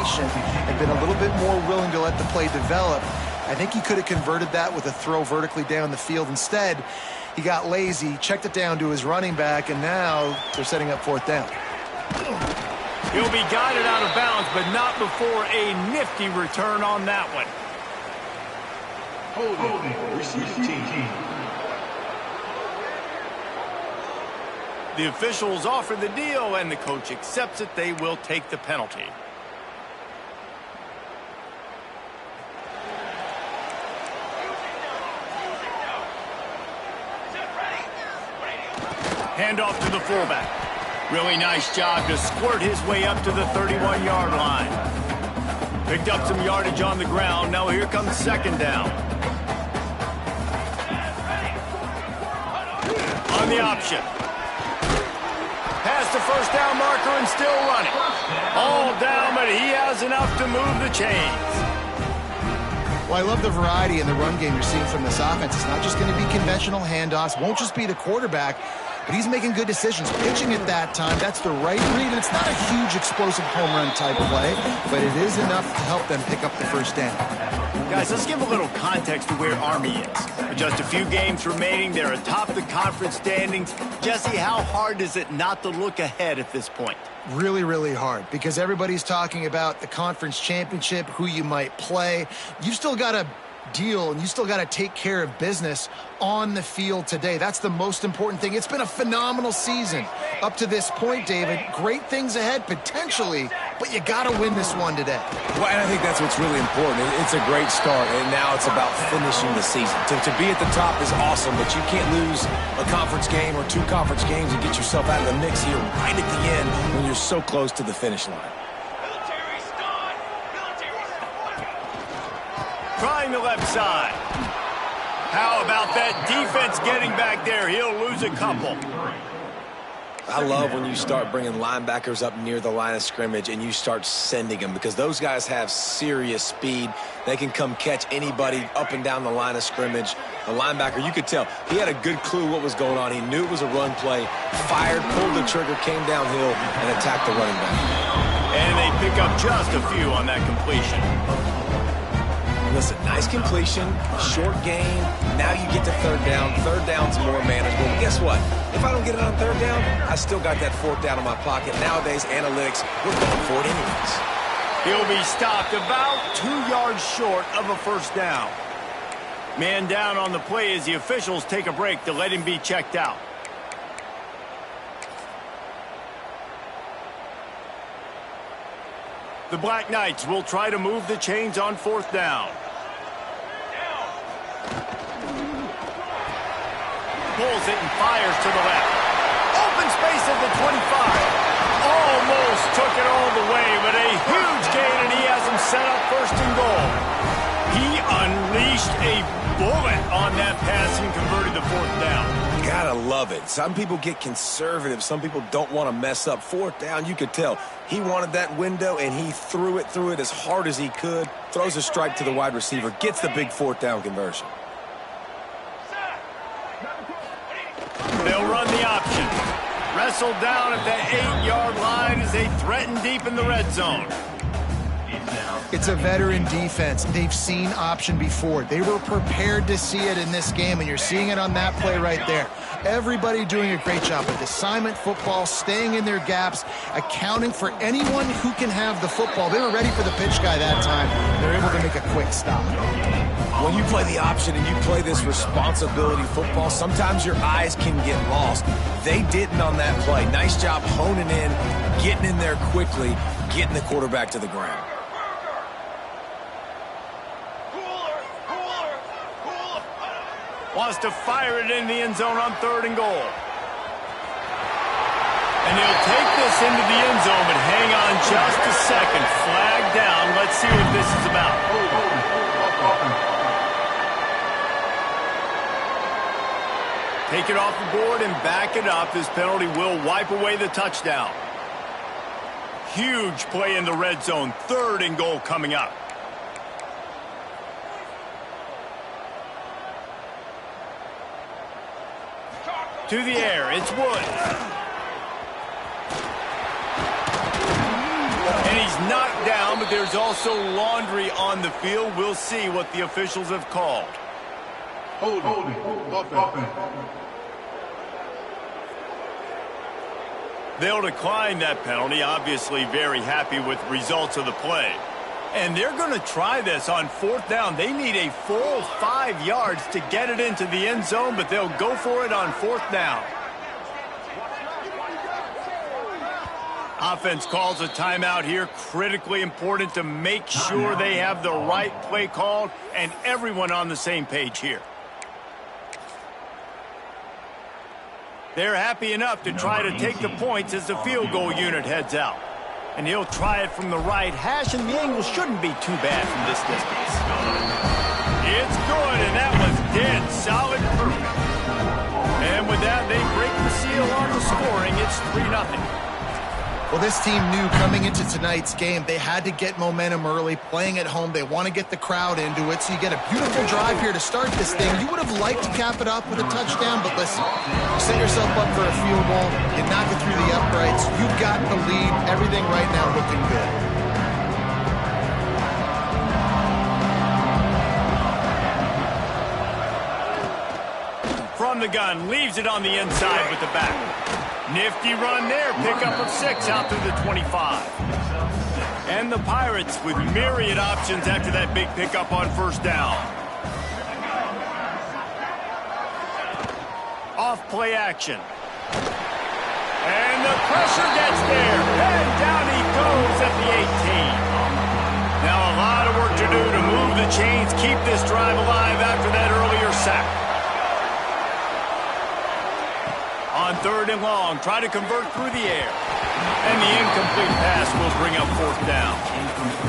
patient and been a little bit more willing to let the play develop, I think he could have converted that with a throw vertically down the field. Instead, he got lazy, checked it down to his running back, and now they're setting up fourth down. He'll be guided out of bounds, but not before a nifty return on that one. Holding, receiving team. The officials offer the deal, and the coach accepts it. They will take the penalty. Handoff to the fullback. Really nice job to squirt his way up to the 31-yard line. Picked up some yardage on the ground. Now here comes second down. On the option. Past the first down marker and still running. All down, but he has enough to move the chains. Well, I love the variety in the run game you're seeing from this offense. It's not just going to be conventional handoffs. Won't just be the quarterback, but he's making good decisions. Pitching at that time, that's the right read. And it's not a huge explosive home run type play, but it is enough to help them pick up the first down. Guys, let's give a little context to where Army is. With just a few games remaining, they're atop the conference standings. Jesse, how hard is it not to look ahead at this point? Really, really hard, because everybody's talking about the conference championship, who you might play. You've still got to deal, and you still got to take care of business on the field today. That's the most important thing. It's been a phenomenal season up to this point, David. Great things ahead, potentially, but you got to win this one today. Well, and I think that's what's really important. It's a great start, and now it's about finishing the season. To be at the top is awesome, but you can't lose a conference game or two conference games and get yourself out of the mix here right at the end when you're so close to the finish line. Trying the left side. How about that defense getting back there? He'll lose a couple. I love when you start bringing linebackers up near the line of scrimmage and you start sending them, because those guys have serious speed. They can come catch anybody up and down the line of scrimmage. The linebacker, you could tell, he had a good clue what was going on. He knew it was a run play, fired, pulled the trigger, came downhill, and attacked the running back. And they pick up just a few on that completion. Listen, nice completion, short gain. Now you get to third down. Third down's more manageable. But guess what? If I don't get it on third down, I still got that fourth down in my pocket. Nowadays, analytics, we're going for it anyways. He'll be stopped about 2 yards short of a first down. Man down on the play as the officials take a break to let him be checked out. The Black Knights will try to move the chains on fourth down. Pulls it and fires to the left. Open space at the 25. Almost took it all the way, but a huge gain, and he has him set up first and goal. He unleashed a bullet on that pass and converted the fourth down. Gotta love it. Some people get conservative. Some people don't want to mess up. Fourth down, you could tell. He wanted that window, and he threw it as hard as he could. Throws a strike to the wide receiver. Gets the big fourth down conversion. They'll run the option. Wrestled down at the 8-yard line as they threaten deep in the red zone. It's a veteran defense. They've seen option before. They were prepared to see it in this game, and you're seeing it on that play right there. Everybody doing a great job with assignment football, staying in their gaps, accounting for anyone who can have the football. They were ready for the pitch guy that time. They're able to make a quick stop. When you play the option and you play this responsibility football, sometimes your eyes can get lost. They didn't on that play. Nice job honing in, getting in there quickly, getting the quarterback to the ground. Wants to fire it in the end zone on third and goal. And he'll take this into the end zone, but hang on just a second. Flag down. Let's see what this is about. Take it off the board and back it up. This penalty will wipe away the touchdown. Huge play in the red zone. Third and goal coming up. To the air, it's Wood. And he's He's knocked down, but there's also laundry on the field. We'll see what the officials have called. Holding. Offense. They'll decline that penalty, obviously very happy with the results of the play. And they're going to try this on 4th down. They need a full 5 yards to get it into the end zone, but they'll go for it on 4th down. Offense calls a timeout here. Critically important to make sure they have the right play called and everyone on the same page here. They're happy enough to try to take the points as the field goal unit heads out. And he'll try it from the right hash, and the angle shouldn't be too bad from this distance. It's good, and that was dead solid perfect. And with that, they break the seal on the scoring. It's 3-0. Well, this team knew coming into tonight's game they had to get momentum early, playing at home. They want to get the crowd into it, so you get a beautiful drive here to start this thing. You would have liked to cap it off with a touchdown, but listen, you set yourself up for a field goal, you knock it through the uprights, you've got the lead, everything right now looking good. From the gun, leaves it on the inside with the back. Nifty run there, pickup of 6 out to the 25. And the Pirates with myriad options after that big pickup on 1st down. Off play action. And the pressure gets there. And down he goes at the 18. Now a lot of work to do to move the chains, keep this drive alive after that earlier sack. On 3rd and long, try to convert through the air. And the incomplete pass will bring up 4th down.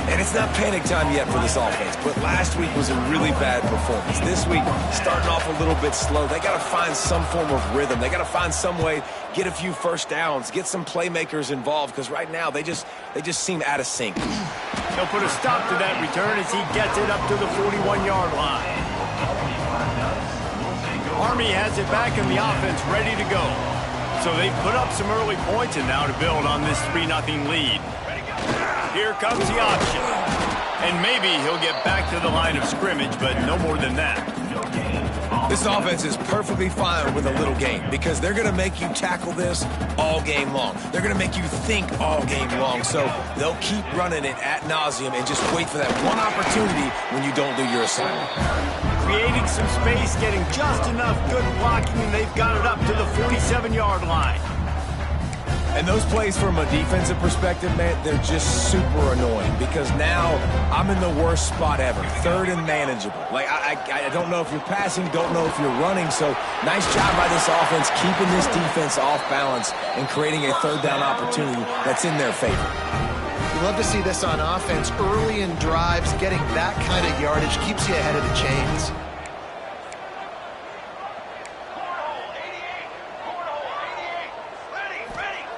And it's not panic time yet for this offense, but last week was a really bad performance. This week, starting off a little bit slow. They got to find some form of rhythm. They got to find some way, get a few first downs, get some playmakers involved, because right now they just seem out of sync. He'll put a stop to that return as he gets it up to the 41-yard line. Army has it back and the offense ready to go. So they put up some early points and now to build on this 3-0 lead. Here comes the option. And maybe he'll get back to the line of scrimmage, but no more than that. This offense is perfectly fine with a little game because they're going to make you tackle this all game long. They're going to make you think all game long. So they'll keep running it ad nauseum and just wait for that one opportunity when you don't do your assignment. Creating some space, getting just enough good blocking, and they've got it up to the 47-yard line. And those plays from a defensive perspective, man, they're just super annoying because now I'm in the worst spot ever, 3rd and manageable. Like, I don't know if you're passing, don't know if you're running, so nice job by this offense keeping this defense off balance and creating a 3rd down opportunity that's in their favor. You love to see this on offense. Early in drives, getting that kind of yardage keeps you ahead of the chains.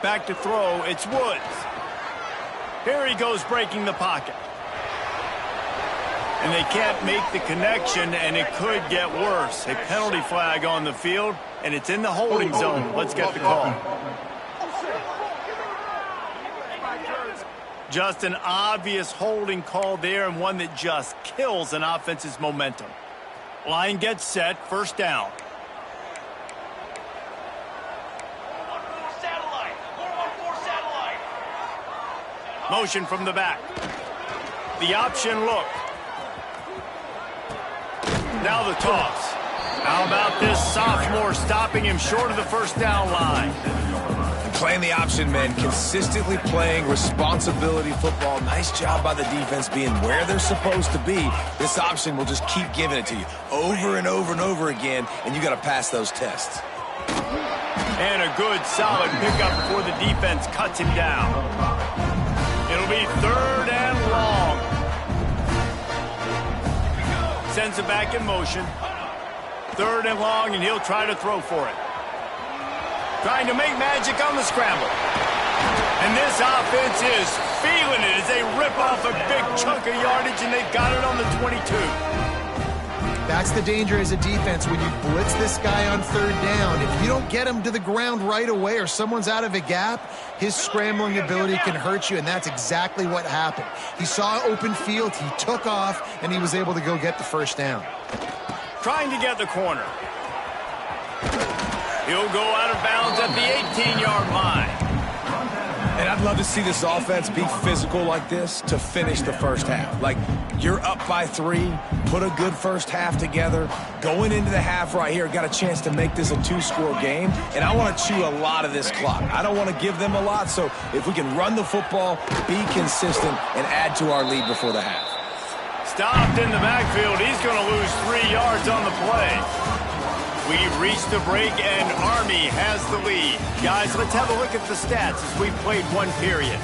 Back to throw, it's Woods. Here he goes breaking the pocket. And they can't make the connection, and it could get worse. A penalty flag on the field, and it's in the holding zone. Let's get the call. Just an obvious holding call there, and one that just kills an offense's momentum. Line gets set, 1st down. Motion from the back. The option look. Now the toss. How about this sophomore stopping him short of the 1st down line? Playing the option, man, consistently playing responsibility football. Nice job by the defense being where they're supposed to be. This option will just keep giving it to you over and over and over again, and you got to pass those tests. And a good, solid pickup before the defense cuts him down. It'll be 3rd and long. Sends it back in motion. 3rd and long, and he'll try to throw for it. Trying to make magic on the scramble. And this offense is feeling it as they rip off a big chunk of yardage, and they've got it on the 22. That's the danger as a defense when you blitz this guy on third down. If you don't get him to the ground right away or someone's out of a gap, his scrambling ability can hurt you, and that's exactly what happened. He saw open field, he took off, and he was able to go get the first down. Trying to get the corner. He'll go out of bounds at the 18-yard line. And I'd love to see this offense be physical like this to finish the first half. Like, you're up by 3, put a good first half together. Going into the half right here, got a chance to make this a 2-score game, and I want to chew a lot of this clock. I don't want to give them a lot, so if we can run the football, be consistent, and add to our lead before the half. Stopped in the backfield. He's going to lose 3 yards on the play. We've reached the break, and Army has the lead. Guys, let's have a look at the stats as we've played one period.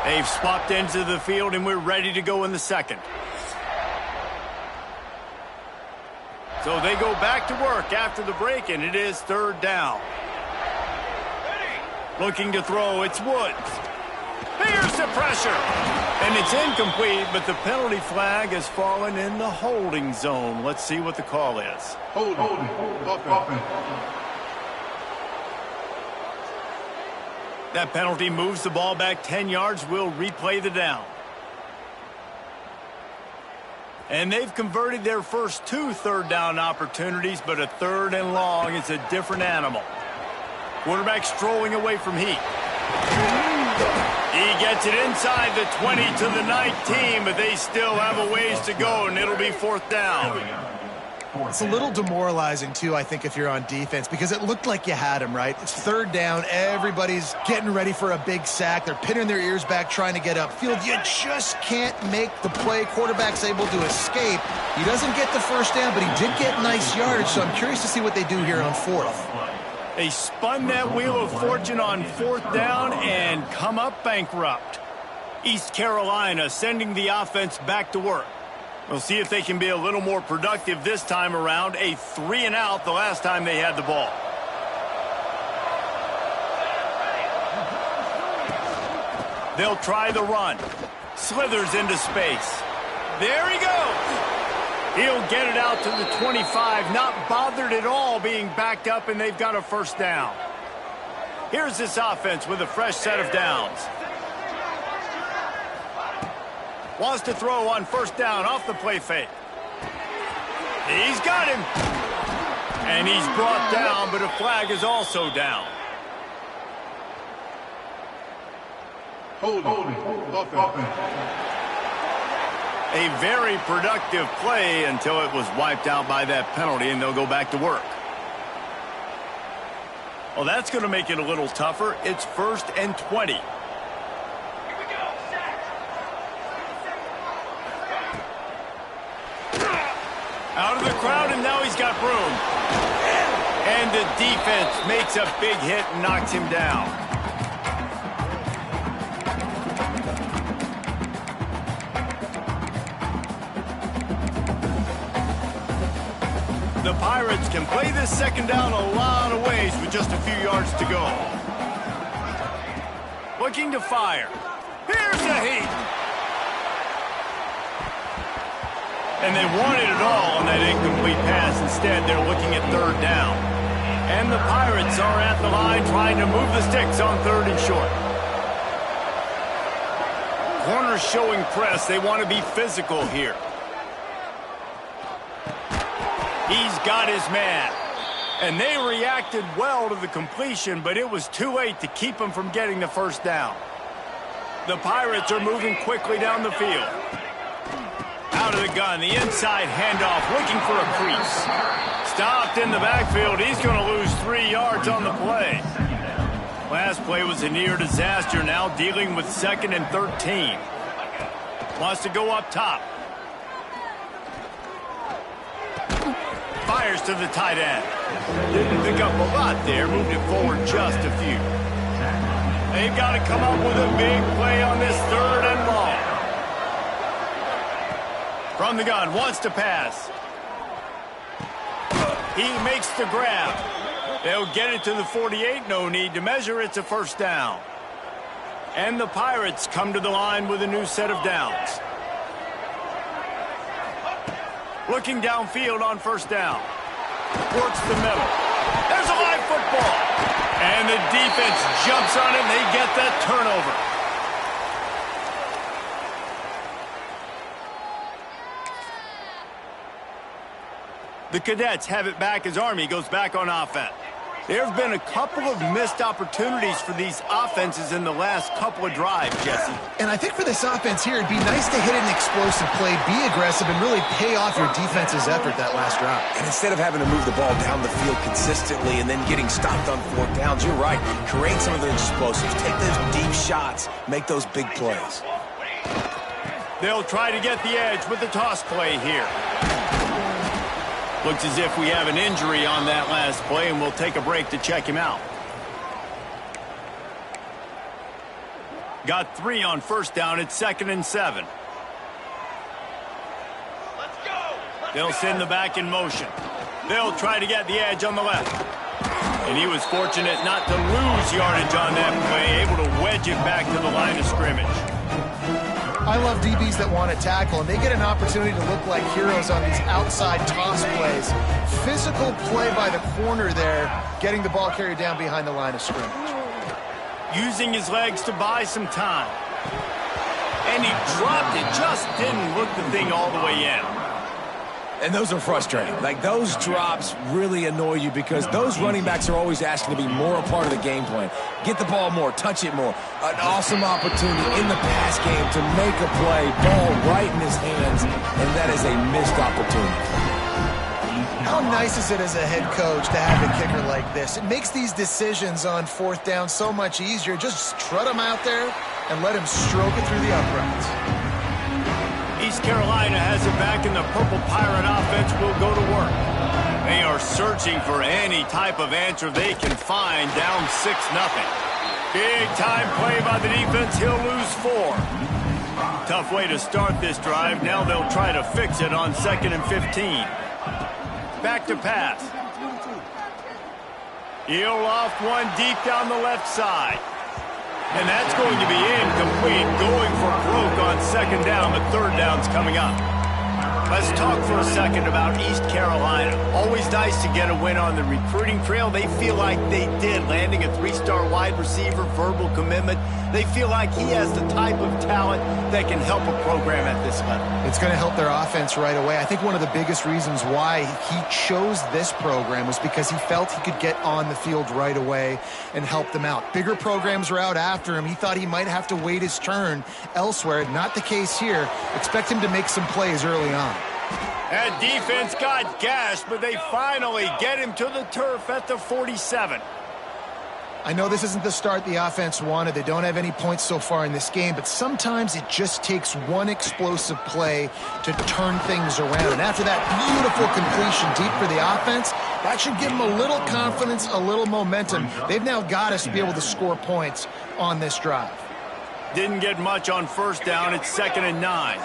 They've swapped into the field, and we're ready to go in the second. So they go back to work after the break, and it is third down. Looking to throw, it's Woods. Here's the pressure. And it's incomplete, but the penalty flag has fallen in the holding zone. Let's see what the call is. Holding. Offense. That penalty moves the ball back 10 yards. We'll replay the down. And they've converted their first 2 third-down opportunities, but a 3rd and long is a different animal. Quarterback strolling away from heat. He gets it inside the 20 to the 19, but they still have a ways to go, and it'll be 4th down. It's a little demoralizing, too, I think, if you're on defense, because it looked like you had him, right? It's 3rd down. Everybody's getting ready for a big sack. They're pinning their ears back, trying to get upfield. You just can't make the play. Quarterback's able to escape. He doesn't get the first down, but he did get nice yardage, so I'm curious to see what they do here on 4th. They spun that wheel of fortune on 4th down and come up bankrupt. East Carolina sending the offense back to work. We'll see if they can be a little more productive this time around. A 3-and-out the last time they had the ball. They'll try the run. Slithers into space. There he goes. He'll get it out to the 25, not bothered at all being backed up, and they've got a first down. Here's this offense with a fresh set of downs. Wants to throw on first down off the play fake. He's got him. And he's brought down, but a flag is also down. Holding. Offense. A very productive play until it was wiped out by that penalty, and they'll go back to work. Well, that's going to make it a little tougher. It's 1st and 20. Out of the crowd, and now he's got room. And the defense makes a big hit and knocks him down. The Pirates can play this second down a lot of ways with just a few yards to go. Looking to fire. Here's the heat. And they wanted it all on that incomplete pass. Instead, they're looking at 3rd down. And the Pirates are at the line trying to move the sticks on 3rd and short. Corners showing press. They want to be physical here. He's got his man. And they reacted well to the completion, but it was too late to keep him from getting the first down. The Pirates are moving quickly down the field. Out of the gun, the inside handoff, looking for a crease. Stopped in the backfield. He's going to lose 3 yards on the play. Last play was a near disaster, now dealing with 2nd and 13. Wants to go up top. Fires to the tight end. Didn't pick up a lot there, moved it forward just a few. They've got to come up with a big play on this 3rd and long. From the gun, wants to pass. He makes the grab. They'll get it to the 48. No need to measure. It's a first down. And the Pirates come to the line with a new set of downs. Looking downfield on first down. Works the middle. There's a live football. And the defense jumps on it, and they get that turnover. The Cadets have it back as Army goes back on offense. There have been a couple of missed opportunities for these offenses in the last couple of drives, Jesse. And I think for this offense here, it'd be nice to hit an explosive play, be aggressive, and really pay off your defense's effort that last drive. And instead of having to move the ball down the field consistently and then getting stopped on fourth downs, you're right. Create some of those explosives. Take those deep shots. Make those big plays. They'll try to get the edge with the toss play here. Looks as if we have an injury on that last play, and we'll take a break to check him out. Got 3 on first down. It's 2nd and 7. They'll send the back in motion. They'll try to get the edge on the left. And he was fortunate not to lose yardage on that play, able to wedge it back to the line of scrimmage. I love DBs that want to tackle, and they get an opportunity to look like heroes on these outside toss plays. Physical play by the corner there, getting the ball carried down behind the line of scrimmage. Using his legs to buy some time. And he dropped it, just didn't look the thing all the way in. And those are frustrating. Like, those drops really annoy you because those running backs are always asking to be more a part of the game plan. Get the ball more, touch it more. An awesome opportunity in the pass game to make a play, ball right in his hands, and that is a missed opportunity. How nice is it as a head coach to have a kicker like this? It makes these decisions on fourth down so much easier. Just trot him out there and let him stroke it through the uprights. East Carolina has it back, and the Purple Pirate offense will go to work. They are searching for any type of answer they can find, down 6-0. Big time play by the defense. He'll lose 4. Tough way to start this drive. Now they'll try to fix it on 2nd and 15. Back to pass. He'll loft one deep down the left side. And that's going to be incomplete, going for broke on 2nd down, but 3rd down's coming up. Let's talk for a second about East Carolina. Always nice to get a win on the recruiting trail. They feel like they did, landing a 3-star wide receiver, verbal commitment. They feel like he has the type of talent that can help a program at this level. It's going to help their offense right away. I think one of the biggest reasons why he chose this program was because he felt he could get on the field right away and help them out. Bigger programs were out after him. He thought he might have to wait his turn elsewhere. Not the case here. Expect him to make some plays early on. That defense got gashed, but they finally get him to the turf at the 47. I know this isn't the start the offense wanted. They don't have any points so far in this game, but sometimes it just takes one explosive play to turn things around. And after that beautiful completion deep for the offense, that should give them a little confidence, a little momentum. They've now got us to be able to score points on this drive. Didn't get much on first down. It's 2nd and 9.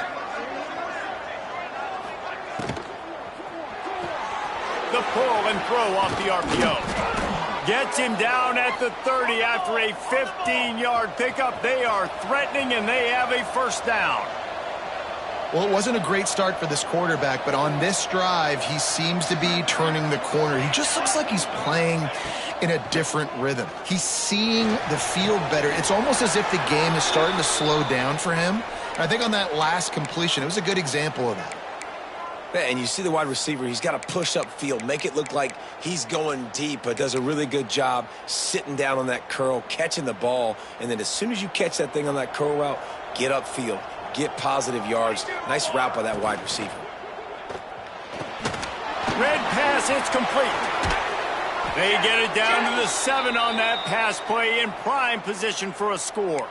The pull and throw off the RPO. Gets him down at the 30 after a 15-yard pickup. They are threatening, and they have a first down. Well, it wasn't a great start for this quarterback, but on this drive, he seems to be turning the corner. He just looks like he's playing in a different rhythm. He's seeing the field better. It's almost as if the game is starting to slow down for him. And I think on that last completion, it was a good example of that. And you see the wide receiver, he's got to push up field, make it look like he's going deep, but does a really good job sitting down on that curl, catching the ball, and then as soon as you catch that thing on that curl route, get upfield, get positive yards. Nice route by that wide receiver. Red pass, it's complete. They get it down to the 7 on that pass play, in prime position for a score.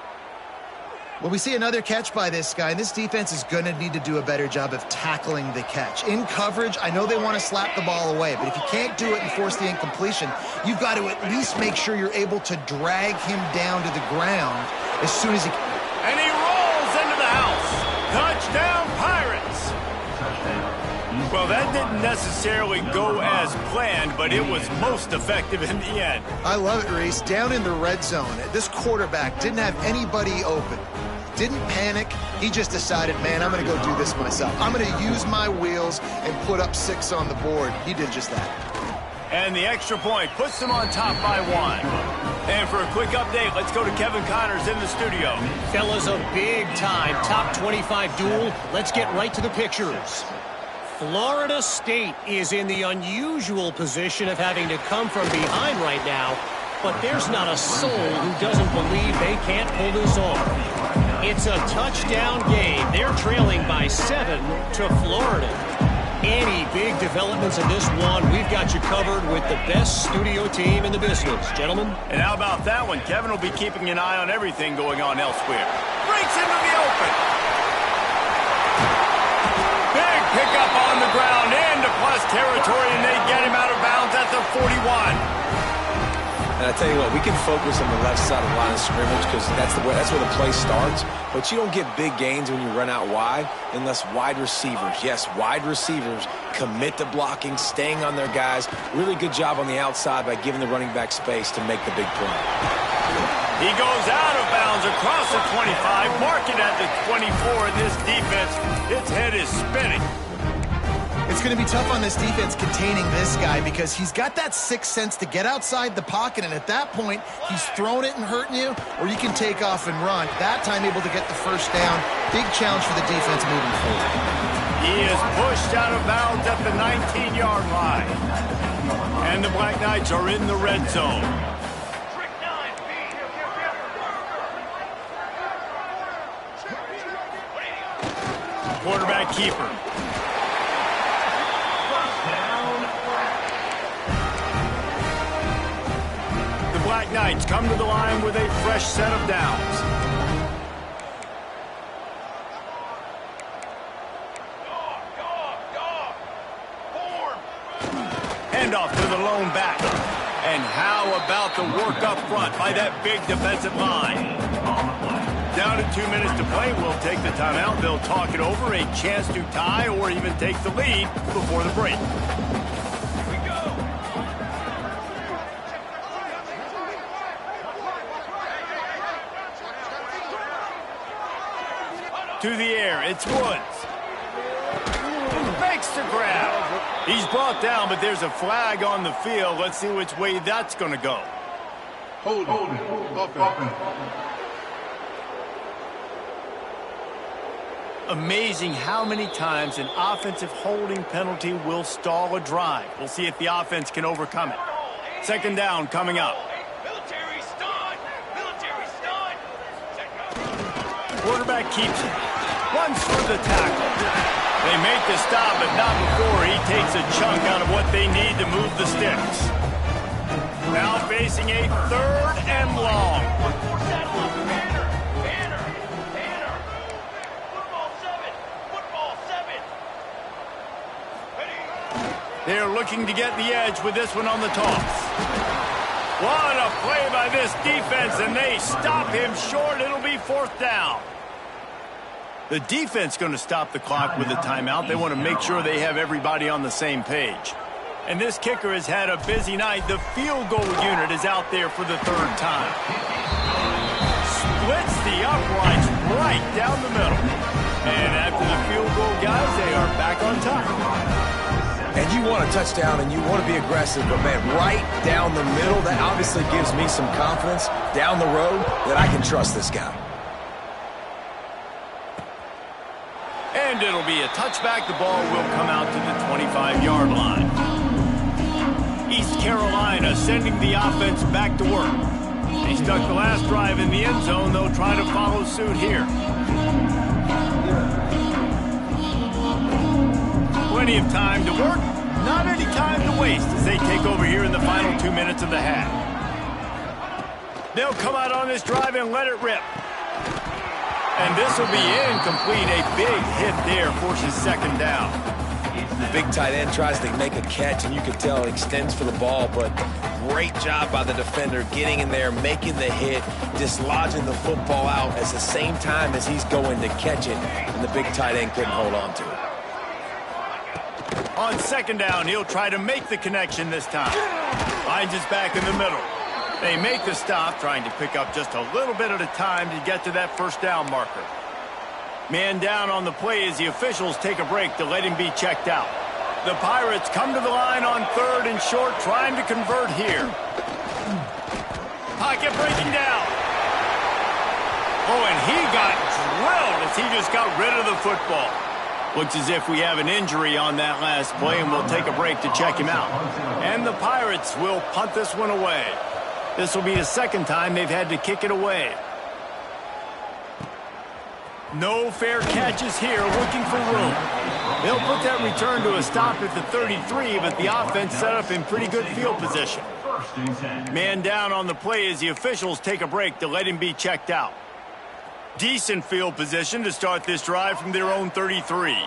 Well, we see another catch by this guy, and this defense is going to need to do a better job of tackling the catch. In coverage, I know they want to slap the ball away, but if you can't do it and force the incompletion, you've got to at least make sure you're able to drag him down to the ground as soon as he can. And he rolls into the house. Touchdown, Pirates. Well, that didn't necessarily go as planned, but it was most effective in the end. I love it, Reese. Down in the red zone, this quarterback didn't have anybody open. Didn't panic. He just decided, man, I'm going to go do this myself. I'm going to use my wheels and put up 6 on the board. He did just that. And the extra point puts them on top by 1. And for a quick update, let's go to Kevin Connors in the studio. Fellas, a big-time top 25 duel. Let's get right to the pictures. Florida State is in the unusual position of having to come from behind right now, but there's not a soul who doesn't believe they can't pull this off. It's a touchdown game. They're trailing by 7 to Florida. Any big developments in this one, we've got you covered with the best studio team in the business, gentlemen. And how about that one? Kevin will be keeping an eye on everything going on elsewhere. Breaks into the open. Big pickup on the ground into plus territory, and they get him out of bounds at the 41. And I tell you what, we can focus on the left side of the line of scrimmage because that's where the play starts. But you don't get big gains when you run out wide unless wide receivers, yes, wide receivers, commit to blocking, staying on their guys. Really good job on the outside by giving the running back space to make the big play. He goes out of bounds across the 25, marking at the 24. This defense, its head is spinning. It's going to be tough on this defense containing this guy because he's got that sixth sense to get outside the pocket, and at that point, he's throwing it and hurting you, or you can take off and run. That time able to get the first down. Big challenge for the defense moving forward. He is pushed out of bounds at the 19-yard line. And the Black Knights are in the red zone. Quarterback keeper. Black Knights come to the line with a fresh set of downs. Handoff to the lone back. And how about the work up front by that big defensive line? Down to 2 minutes to play. We'll take the timeout. They'll talk it over. A chance to tie or even take the lead before the break. To the air, it's Woods. Fakes the grab. He's brought down, but there's a flag on the field. Let's see which way that's going to go. Hold it. Amazing how many times an offensive holding penalty will stall a drive. We'll see if the offense can overcome it. Second down coming up. Quarterback keeps it. Runs for the tackle. They make the stop, but not before he takes a chunk out of what they need to move the sticks. Now facing a 3rd and long. They're looking to get the edge with this one on the toss. What a play by this defense, and they stop him short. It'll be 4th down. The defense going to stop the clock with a timeout. They want to make sure they have everybody on the same page. And this kicker has had a busy night. The field goal unit is out there for the 3rd time. Splits the uprights right down the middle. And after the field goal, guys, they are back on top. And you want a touchdown and you want to be aggressive, but man, right down the middle, that obviously gives me some confidence down the road that I can trust this guy. And it'll be a touchback. The ball will come out to the 25-yard line. East Carolina sending the offense back to work. They stuck the last drive in the end zone. They'll try to follow suit here. Plenty of time to work. Not any time to waste as they take over here in the final 2 minutes of the half. They'll come out on this drive and let it rip. And this will be incomplete. A big hit there forces 2nd down. The big tight end tries to make a catch, and you can tell it extends for the ball, but great job by the defender getting in there, making the hit, dislodging the football out at the same time as he's going to catch it, and the big tight end couldn't hold on to it. On second down, he'll try to make the connection this time. Finds his back in the middle. They make the stop, trying to pick up just a little bit at a time to get to that first down marker. Man down on the play as the officials take a break to let him be checked out. The Pirates come to the line on third and short, trying to convert here. Pocket breaking down. Oh, and he got drilled as he just got rid of the football. Looks as if we have an injury on that last play, and we'll take a break to check him out. And the Pirates will punt this one away. This will be the second time they've had to kick it away. No fair catches here, looking for room. They'll put that return to a stop at the 33, but the offense set up in pretty good field position. Man down on the play as the officials take a break to let him be checked out. Decent field position to start this drive from their own 33.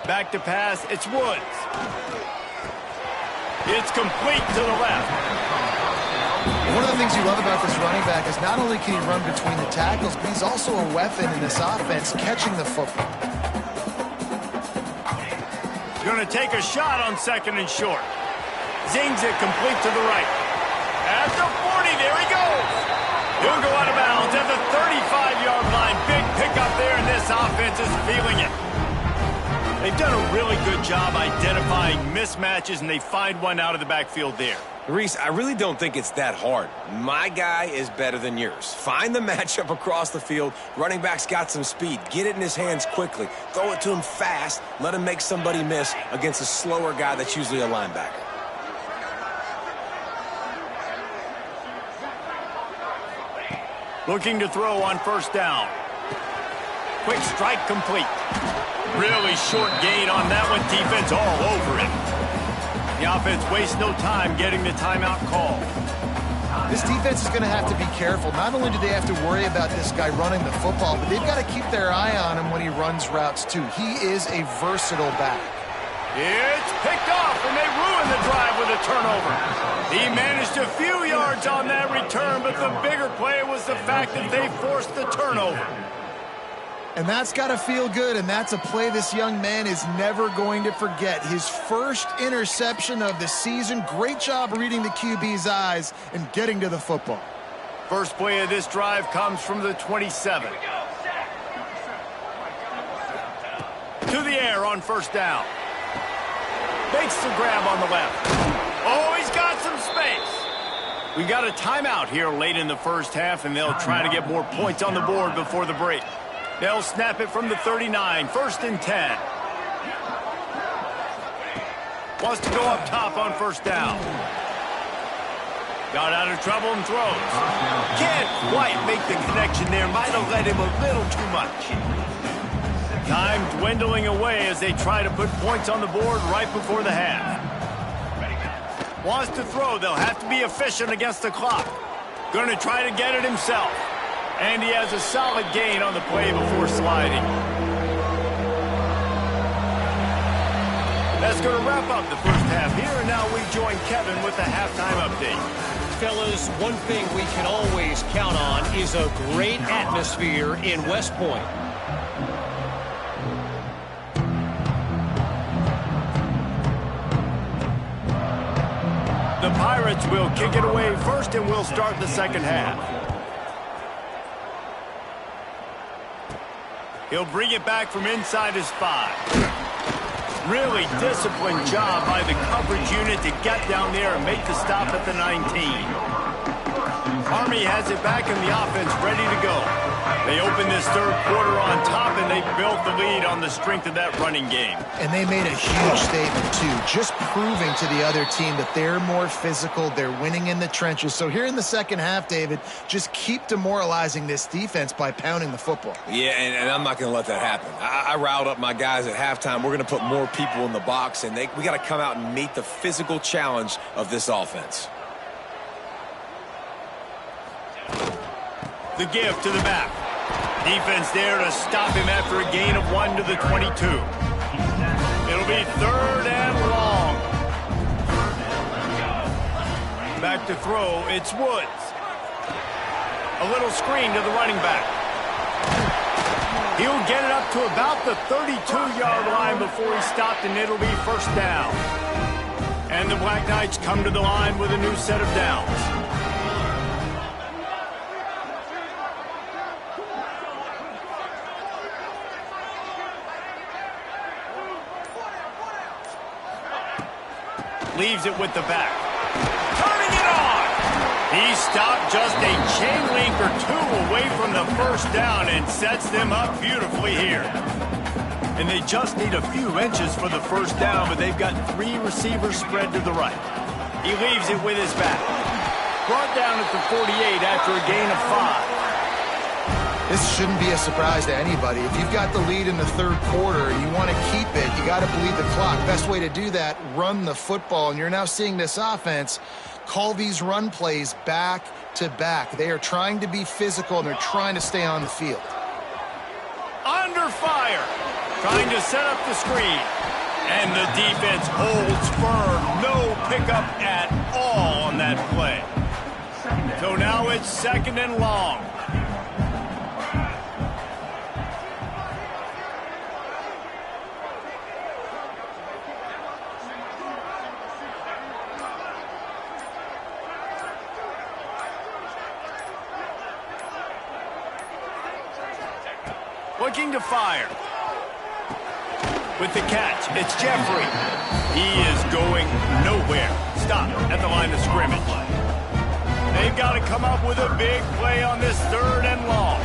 Back to pass, it's Woods. It's complete to the left. One of the things you love about this running back is not only can he run between the tackles, but he's also a weapon in this offense, catching the football. Going to take a shot on second and short. Zings it complete to the right. At the 40, there he goes. He'll go out of bounds at the 35-yard line. Big pickup there, and this offense is feeling it. They've done a really good job identifying mismatches, and they find one out of the backfield there. Reese, I really don't think it's that hard. My guy is better than yours. Find the matchup across the field. Running back's got some speed. Get it in his hands quickly. Throw it to him fast. Let him make somebody miss against a slower guy that's usually a linebacker. Looking to throw on first down. Quick strike complete. Really short gain on that one. Defense all over it. The offense wastes no time getting the timeout call. This defense is going to have to be careful. Not only do they have to worry about this guy running the football, but they've got to keep their eye on him when he runs routes too. He is a versatile back. It's picked off, and they ruin the drive with a turnover. He managed a few yards on that return, but the bigger play was the fact that they forced the turnover. And that's got to feel good, and that's a play this young man is never going to forget. His first interception of the season. Great job reading the QB's eyes and getting to the football. First play of this drive comes from the 27. To the air on first down. Makes the grab on the left. Oh, he's got some space. We got a timeout here late in the first half, and they'll try to get more points on the board before the break. They'll snap it from the 39, first and 10. Wants to go up top on first down. Got out of trouble and throws. Can't quite make the connection there. Might have led him a little too much. Time dwindling away as they try to put points on the board right before the half. Wants to throw. They'll have to be efficient against the clock. Going to try to get it himself. And he has a solid gain on the play before sliding. That's going to wrap up the first half here, and now we join Kevin with the halftime update. Fellas, one thing we can always count on is a great atmosphere in West Point. The Pirates will kick it away first, and we'll start the second half. He'll bring it back from inside his 5. Really disciplined job by the coverage unit to get down there and make the stop at the 19. Army has it back in the offense ready to go. They open this third quarter on top, and they built the lead on the strength of that running game. And they made a huge statement, too, just proving to the other team that they're more physical, they're winning in the trenches. So here in the second half, David, just keep demoralizing this defense by pounding the football. Yeah, and I'm not going to let that happen. I riled up my guys at halftime. We're going to put more people in the box, and we got to come out and meet the physical challenge of this offense. The give to the back. Defense there to stop him after a gain of 1 to the 22. It'll be third and long. Back to throw, it's Woods. A little screen to the running back. He'll get it up to about the 32-yard line before he's stopped, and it'll be first down. And the Black Knights come to the line with a new set of downs. Leaves it with the back. Turning it on! He stopped just a chain link or two away from the first down and sets them up beautifully here. And they just need a few inches for the first down, but they've got 3 receivers spread to the right. He leaves it with his back. Brought down at the 48 after a gain of 5. This shouldn't be a surprise to anybody. If you've got the lead in the third quarter and you want to keep it, you got to bleed the clock. Best way to do that, run the football. And you're now seeing this offense call these run plays back to back. They are trying to be physical, and they're trying to stay on the field. Under fire. Trying to set up the screen. And the defense holds firm. No pickup at all on that play. So now it's second and long. Looking to fire. With the catch, it's Jeffrey. He is going nowhere. Stop at the line of scrimmage. They've got to come up with a big play on this third and long.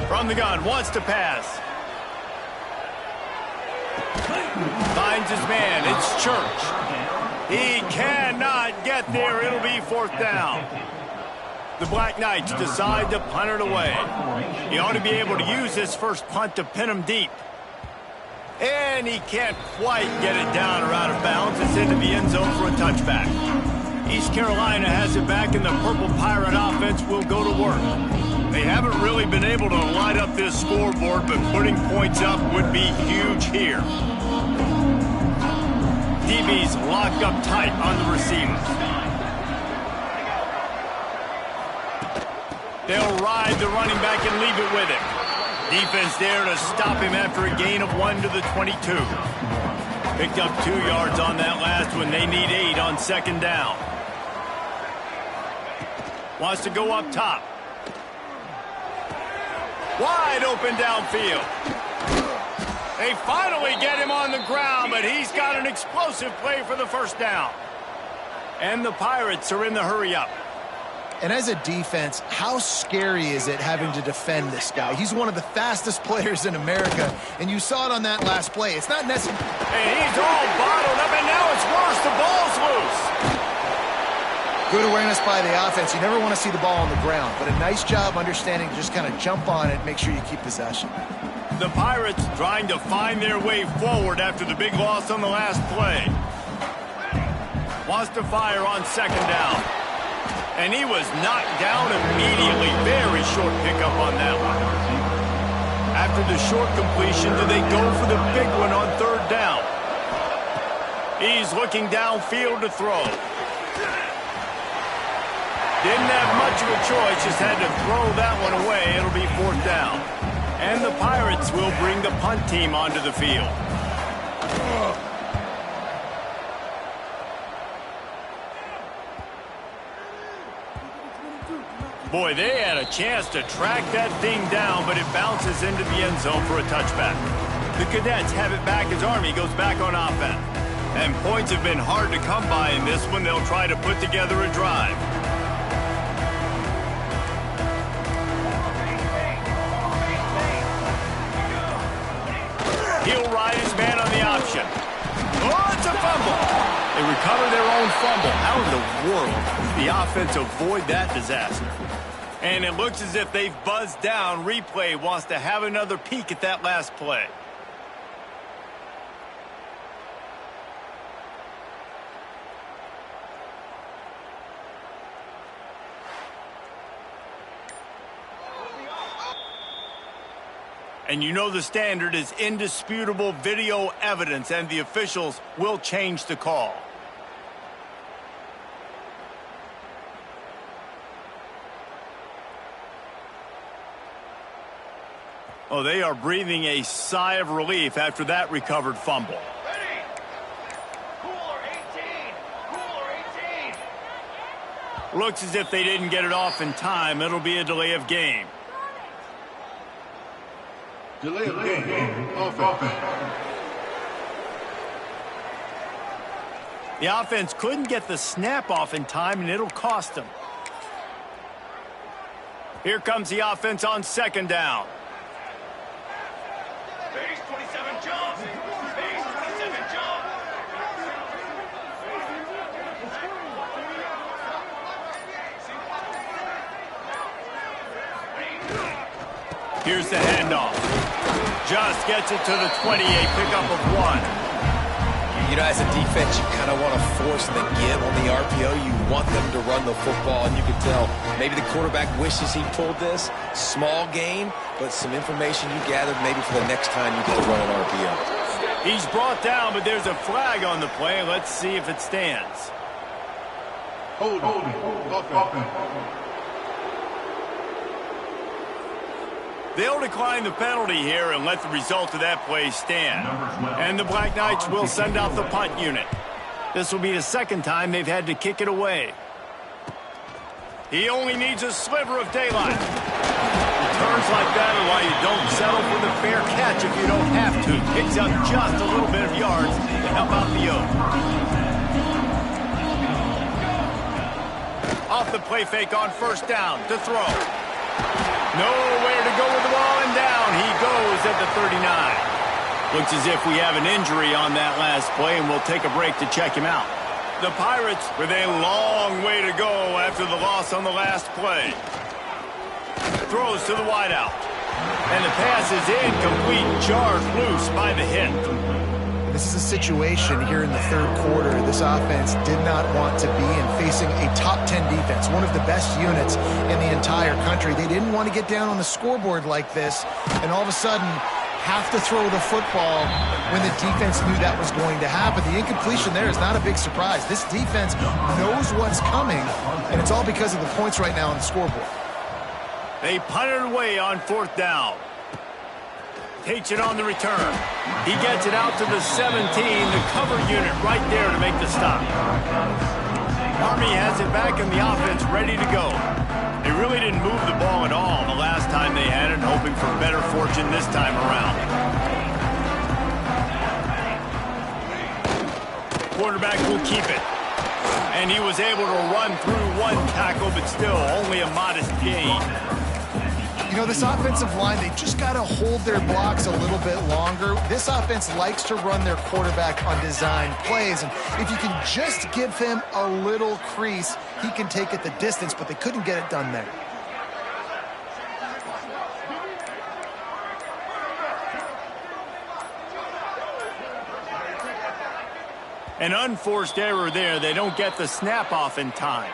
From the gun, wants to pass. Finds his man, it's Church. He cannot get there, it'll be fourth down. The Black Knights decide to punt it away. He ought to be able to use his first punt to pin him deep. And he can't quite get it down or out of bounds. It's into the end zone for a touchback. East Carolina has it back, and the Purple Pirate offense will go to work. They haven't really been able to light up this scoreboard, but putting points up would be huge here. DB's locked up tight on the receivers. They'll ride the running back and leave it with him. Defense there to stop him after a gain of 1 to the 22. Picked up 2 yards on that last one. They need 8 on second down. Wants to go up top. Wide open downfield. They finally get him on the ground, but he's got an explosive play for the first down. And the Pirates are in the hurry-up. And as a defense, how scary is it having to defend this guy? He's one of the fastest players in America, and you saw it on that last play. It's not necessary. And he's all bottled up, and now it's worse. The ball's loose. Good awareness by the offense. You never want to see the ball on the ground, but a nice job understanding to just kind of jump on it, make sure you keep possession. The Pirates trying to find their way forward after the big loss on the last play. Wants to fire on second down. And he was knocked down immediately. Very short pickup on that one. After the short completion, do they go for the big one on third down? He's looking downfield to throw. Didn't have much of a choice, just had to throw that one away. It'll be fourth down. And the Pirates will bring the punt team onto the field. Boy, they had a chance to track that thing down, but it bounces into the end zone for a touchback. The Cadets have it back as Army goes back on offense. And points have been hard to come by in this one. They'll try to put together a drive. He'll ride his man on the option. Oh, it's a fumble. They recover their own fumble. How in the world does the offense avoid that disaster? And it looks as if they've buzzed down. Replay wants to have another peek at that last play. And you know the standard is indisputable video evidence, and the officials will change the call. Oh, they are breathing a sigh of relief after that recovered fumble. Looks as if they didn't get it off in time. It'll be a delay of game. Delay of game. Offense. The offense couldn't get the snap off in time, and it'll cost them. Here comes the offense on second down. Base 27 jump. Base 27 jump. Here's the handoff. Just gets it to the 28, pickup of 1. You know, as a defense, you kind of want to force the give on the RPO. You want them to run the football, and you can tell maybe the quarterback wishes he pulled this. Small gain, but some information you gathered maybe for the next time you get to run an RPO. He's brought down, but there's a flag on the play. Let's see if it stands. Holding. Offense. They'll decline the penalty here and let the result of that play stand. And the Black Knights will send out the punt unit. This will be the second time they've had to kick it away. He only needs a sliver of daylight. Returns like that are why you don't settle for the fair catch if you don't have to. Picks up just a little bit of yards to help out the Oak. Off the play fake on first down to throw. Nowhere to go with the ball, and down he goes at the 39. Looks as if we have an injury on that last play, and we'll take a break to check him out. The Pirates with a long way to go after the loss on the last play. Throws to the wideout. And the pass is incomplete, charged loose by the hit. This is a situation here in the third quarter this offense did not want to be in, facing a top 10 defense, one of the best units in the entire country. They didn't want to get down on the scoreboard like this and all of a sudden have to throw the football when the defense knew that was going to happen. The incompletion there is not a big surprise. This defense knows what's coming, and it's all because of the points right now on the scoreboard. They punted away on fourth down. Takes it on the return. He gets it out to the 17, the cover unit right there to make the stop. Army has it back in the offense, ready to go. They really didn't move the ball at all the last time they had it, hoping for better fortune this time around. Quarterback will keep it. And he was able to run through one tackle, but still only a modest gain. You know, this offensive line, they just got to hold their blocks a little bit longer. This offense likes to run their quarterback on design plays, and if you can just give him a little crease, he can take it the distance, but they couldn't get it done there. An unforced error there. They don't get the snap off in time.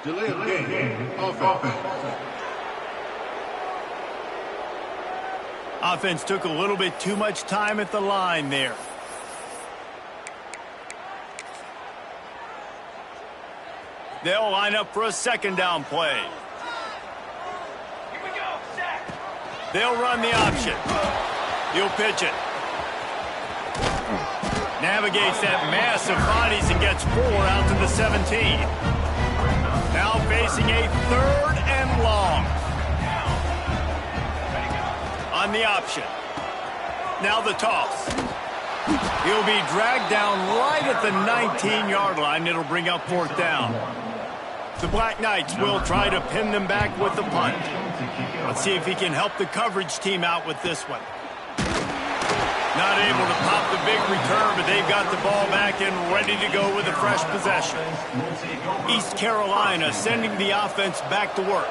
Delay of game. Offense. Offense took a little bit too much time at the line there. They'll line up for a second down play. Here we go, Zach. They'll run the option. He'll pitch it. Navigates that mass of bodies and gets 4 out to the 17. Now facing a third and long. On the option. Now the toss. He'll be dragged down right at the 19-yard line. It'll bring up fourth down. The Black Knights will try to pin them back with the punt. Let's see if he can help the coverage team out with this one. Not able to pop the big return, but they've got the ball back and ready to go with a fresh possession. East Carolina sending the offense back to work.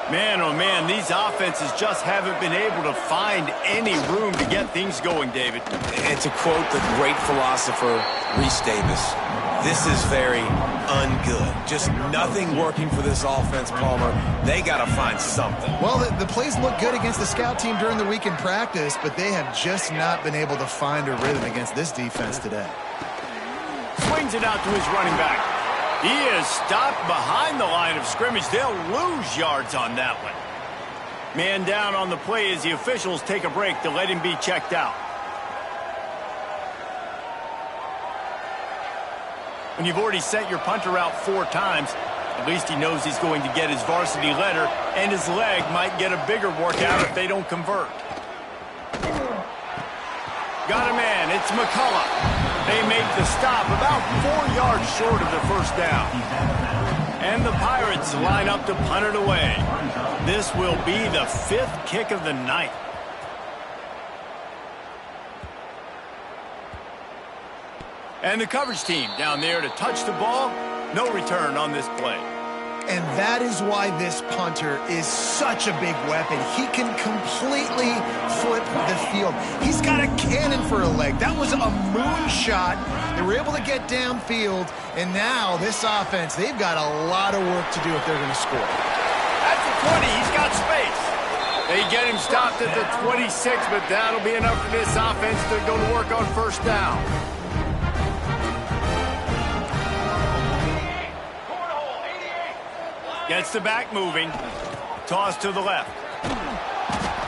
Man, oh man, these offenses just haven't been able to find any room to get things going, David. And to quote the great philosopher, Reese Davis, this is very ungood. Just nothing working for this offense, Palmer. They got to find something. Well, the plays look good against the scout team during the week in practice, but they have just not been able to find a rhythm against this defense today. Swings it out to his running back. He is stopped behind the line of scrimmage. They'll lose yards on that one. Man down on the play as the officials take a break to let him be checked out. When you've already sent your punter out 4 times, at least he knows he's going to get his varsity letter, and his leg might get a bigger workout if they don't convert. Got a man. It's McCullough. They make the stop about 4 yards short of the first down. And the Pirates line up to punt it away. This will be the 5th kick of the night. And the coverage team down there to touch the ball. No return on this play. And that is why this punter is such a big weapon. He can completely flip the field. He's got a cannon for a leg. That was a moonshot. They were able to get downfield, and now this offense, they've got a lot of work to do if they're going to score. At the 20, he's got space. They get him stopped at the 26, but that'll be enough for this offense to go to work on first down. Gets the back moving. Toss to the left.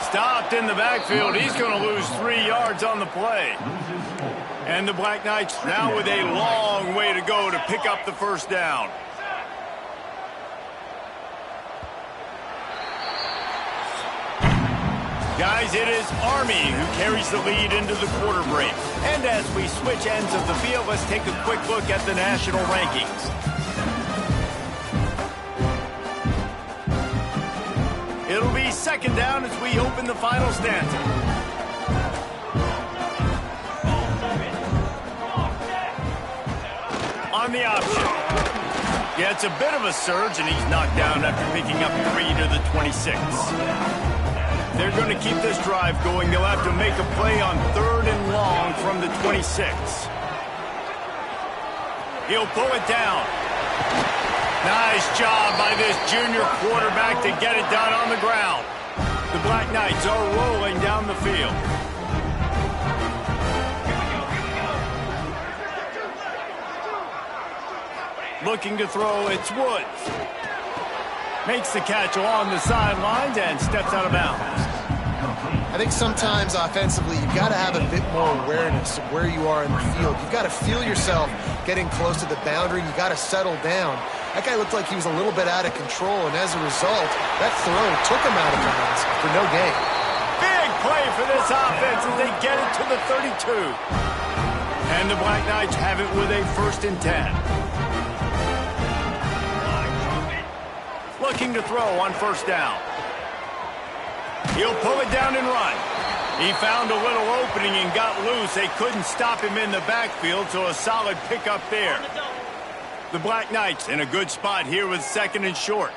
Stopped in the backfield. He's going to lose 3 yards on the play. And the Black Knights now with a long way to go to pick up the first down. Guys, it is Army who carries the lead into the quarter break. And as we switch ends of the field, let's take a quick look at the national rankings. It'll be second down as we open the final stanza. On the option. Yeah, it's a bit of a surge, and he's knocked down after picking up 3 to the 26. They're going to keep this drive going. They'll have to make a play on 3rd and long from the 26. He'll pull it down. Nice job by this junior quarterback to get it done on the ground. The Black Knights are rolling down the field. Looking to throw, it's Woods. Makes the catch along the sidelines and steps out of bounds. I think sometimes offensively, you've got to have a bit more awareness of where you are in the field. You've got to feel yourself getting close to the boundary. You've got to settle down. That guy looked like he was a little bit out of control, and as a result, that throw took him out of bounds for no gain. Big play for this offense as they get it to the 32. And the Black Knights have it with a 1st and 10. Looking to throw on first down. He'll pull it down and run. He found a little opening and got loose. They couldn't stop him in the backfield, so a solid pickup there. The Black Knights in a good spot here with 2nd and short.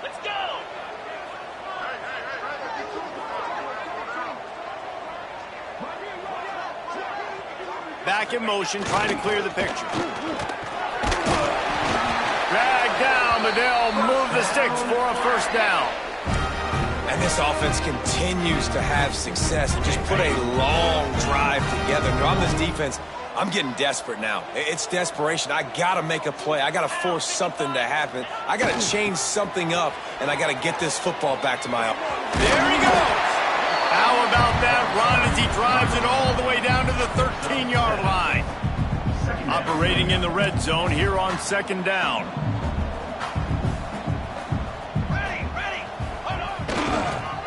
Let's go! Back in motion, trying to clear the picture. Dragged down, but they'll move the sticks for a first down. And this offense continues to have success and just put a long drive together. And on this defense, I'm getting desperate now. It's desperation. I got to make a play. I got to force something to happen. I got to change something up, and I got to get this football back to my own. There he goes. How about that run as he drives it all the way down to the 13-yard line? Operating in the red zone here on 2nd down.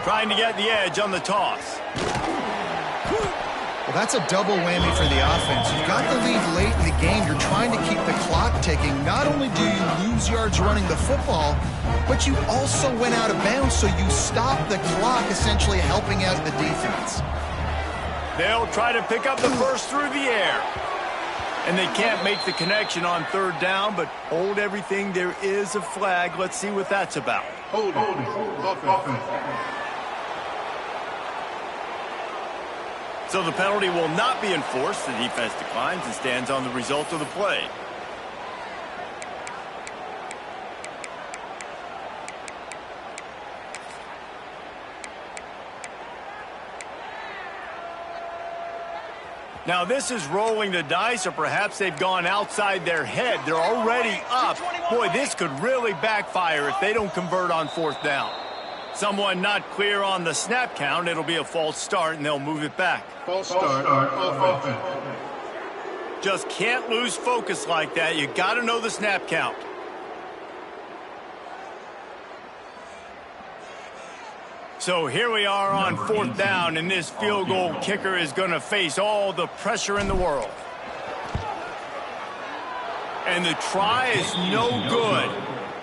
Trying to get the edge on the toss. Well, that's a double whammy for the offense. You've got the lead late in the game. You're trying to keep the clock ticking. Not only do you lose yards running the football, but you also went out of bounds, so you stop the clock, essentially helping out the defense. They'll try to pick up the first through the air. And they can't make the connection on 3rd down, but hold everything. There is a flag. Let's see what that's about. Hold offense. So the penalty will not be enforced. The defense declines and stands on the result of the play. Now this is rolling the dice, or perhaps they've gone outside their head. They're already up. Boy, this could really backfire if they don't convert on 4th down. Someone not clear on the snap count. It'll be a false start, and they'll move it back. False start. Offense. Just can't lose focus like that. You got to know the snap count. So here we are on 4th down, and this field goal kicker is going to face all the pressure in the world. And the try is no good.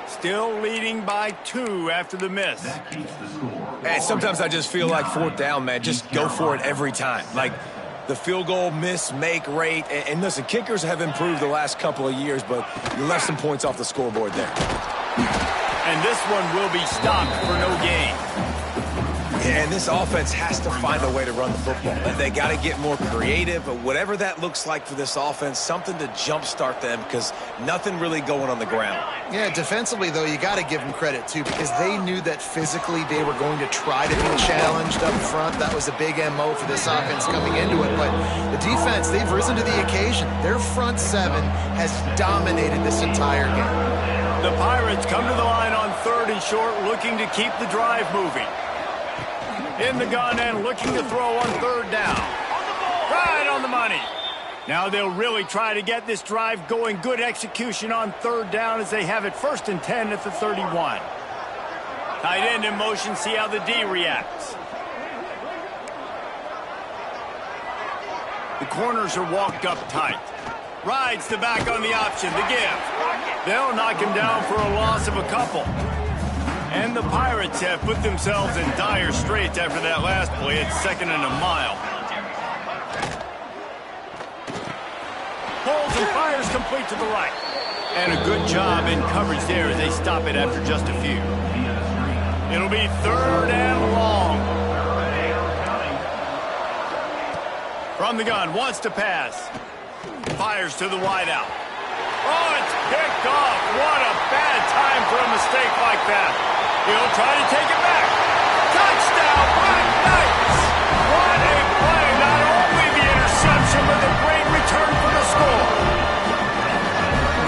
Still leading by 2 after the miss. And sometimes I just feel like 4th down, man, just go for it every time. Like the field goal miss-make rate. And listen, kickers have improved the last couple of years, but you left some points off the scoreboard there. And this one will be stopped for no gain. Yeah, and this offense has to find a way to run the football. They got to get more creative, but whatever that looks like for this offense, something to jumpstart them because nothing really going on the ground. Yeah, defensively, though, you got to give them credit, too, because they knew that physically they were going to try to be challenged up front. That was a big MO for this offense coming into it. But the defense, they've risen to the occasion. Their front 7 has dominated this entire game. The Pirates come to the line on 3rd and short, looking to keep the drive moving. In the gun and looking to throw on 3rd down. Right on the money. Now they'll really try to get this drive going. Good execution on 3rd down as they have it 1st and 10 at the 31. Tight end in motion. See how the D reacts. The corners are walked up tight. Rides the back on the option. The give. They'll knock him down for a loss of a couple. And the Pirates have put themselves in dire straits after that last play. It's 2nd and a mile. Pulls and fires complete to the right. And a good job in coverage there as they stop it after just a few. It'll be 3rd and long. From the gun, wants to pass. Fires to the wideout. Oh, it's picked off. What a bad time for a mistake like that. He'll try to take it back. Touchdown, Black Knights! What a play. Not only the interception, but the great return for the score.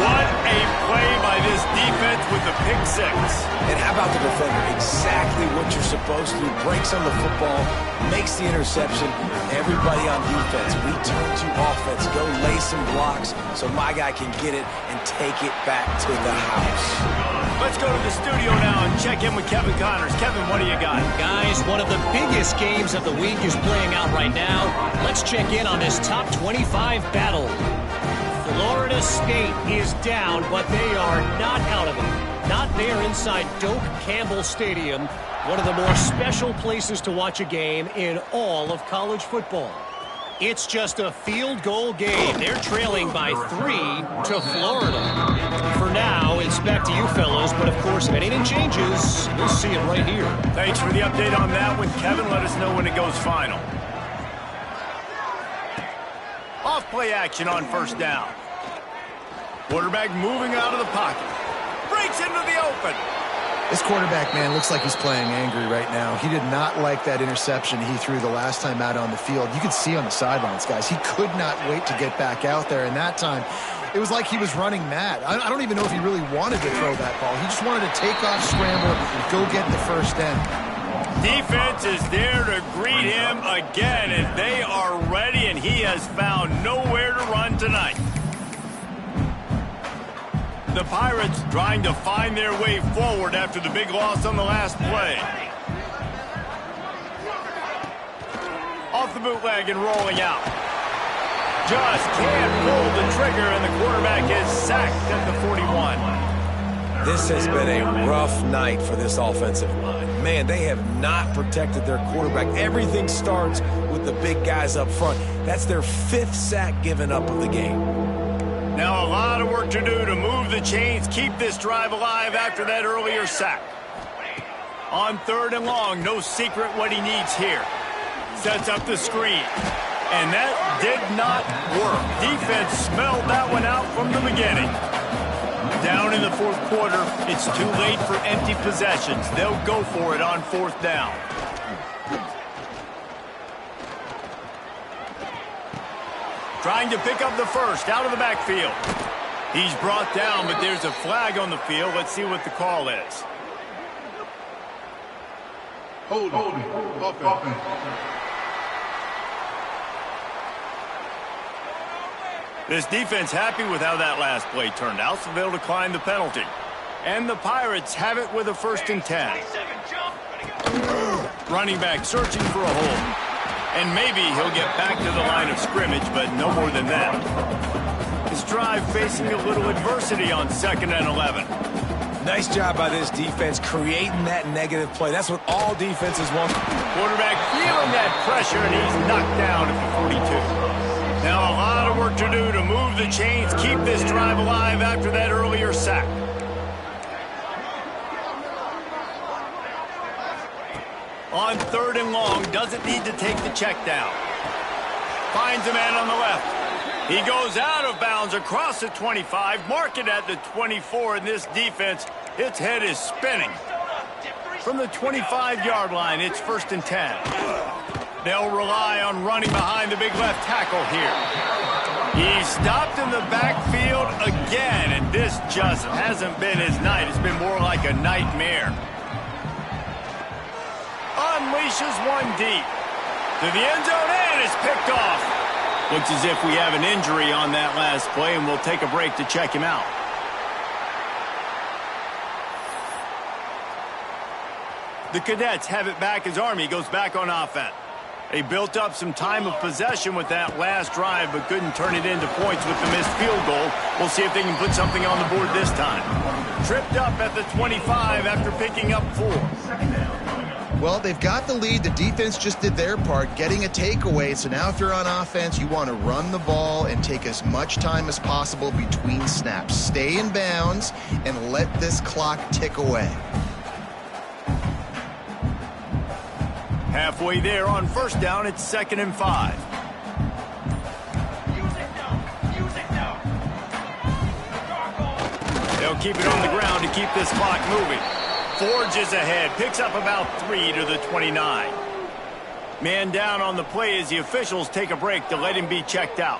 What a play by this defense with the pick 6. And how about the defender? Exactly what you're supposed to do. Breaks on the football, makes the interception. Everybody on defense, we turn to offense. Go lay some blocks so my guy can get it and take it back to the house. Let's go to the studio now and check in with Kevin Connors. Kevin, what do you got? Guys, one of the biggest games of the week is playing out right now. Let's check in on this top 25 battle. Florida State is down, but they are not out of it. Not there inside Doak Campbell Stadium, one of the more special places to watch a game in all of college football. It's just a field goal game. They're trailing by 3 to Florida. For now, it's back to you fellows, but of course, if anything changes, we'll see it right here. Thanks for the update on that one, Kevin. Let us know when it goes final. Off play action on 1st down. Quarterback moving out of the pocket. Breaks into the open. This quarterback, man, looks like he's playing angry right now. He did not like that interception he threw the last time out on the field. You could see on the sidelines, guys. He could not wait to get back out there, and that time, it was like he was running mad. I don't even know if he really wanted to throw that ball. He just wanted to take off, scramble, and go get the 1st down. Defense is there to greet him again, and they are ready, and he has found nowhere to run tonight. The Pirates trying to find their way forward after the big loss on the last play. Off the bootleg and rolling out. Just can't pull the trigger, and the quarterback is sacked at the 41. This has been a rough night for this offensive line. Man, they have not protected their quarterback. Everything starts with the big guys up front. That's their 5th sack given up of the game. Now a lot of work to do to move the chains, keep this drive alive after that earlier sack. On 3rd and long, no secret what he needs here. Sets up the screen. And that did not work. Defense smelled that one out from the beginning. Down in the 4th quarter, it's too late for empty possessions. They'll go for it on 4th down. Trying to pick up the 1st out of the backfield. He's brought down, but there's a flag on the field. Let's see what the call is. Holding. Offense. This defense happy with how that last play turned out, so they'll decline the penalty. And the Pirates have it with a 1st and 10. Running back searching for a hole. And maybe he'll get back to the line of scrimmage, but no more than that. His drive facing a little adversity on 2nd and 11. Nice job by this defense creating that negative play. That's what all defenses want. Quarterback feeling that pressure, and he's knocked down at the 42. Now a lot of work to do to move the chains, keep this drive alive after that earlier sack. On 3rd and long, doesn't need to take the check down. Finds a man on the left. He goes out of bounds across the 25, mark it at the 24, and this defense, its head is spinning. From the 25-yard line, it's 1st and 10. They'll rely on running behind the big left tackle here. He's stopped in the backfield again, and this just hasn't been his night. It's been more like a nightmare. Unleashes one deep. To the end zone, and is picked off. Looks as if we have an injury on that last play, and we'll take a break to check him out. The Cadets have it back as Army goes back on offense. They built up some time of possession with that last drive, but couldn't turn it into points with the missed field goal. We'll see if they can put something on the board this time. Tripped up at the 25 after picking up 4. Well, they've got the lead. The defense just did their part, getting a takeaway. So now if you're on offense, you want to run the ball and take as much time as possible between snaps. Stay in bounds and let this clock tick away. Halfway there on 1st down, it's 2nd and 5. They'll keep it on the ground to keep this clock moving. Forges ahead, picks up about 3 to the 29. Man down on the play as the officials take a break to let him be checked out.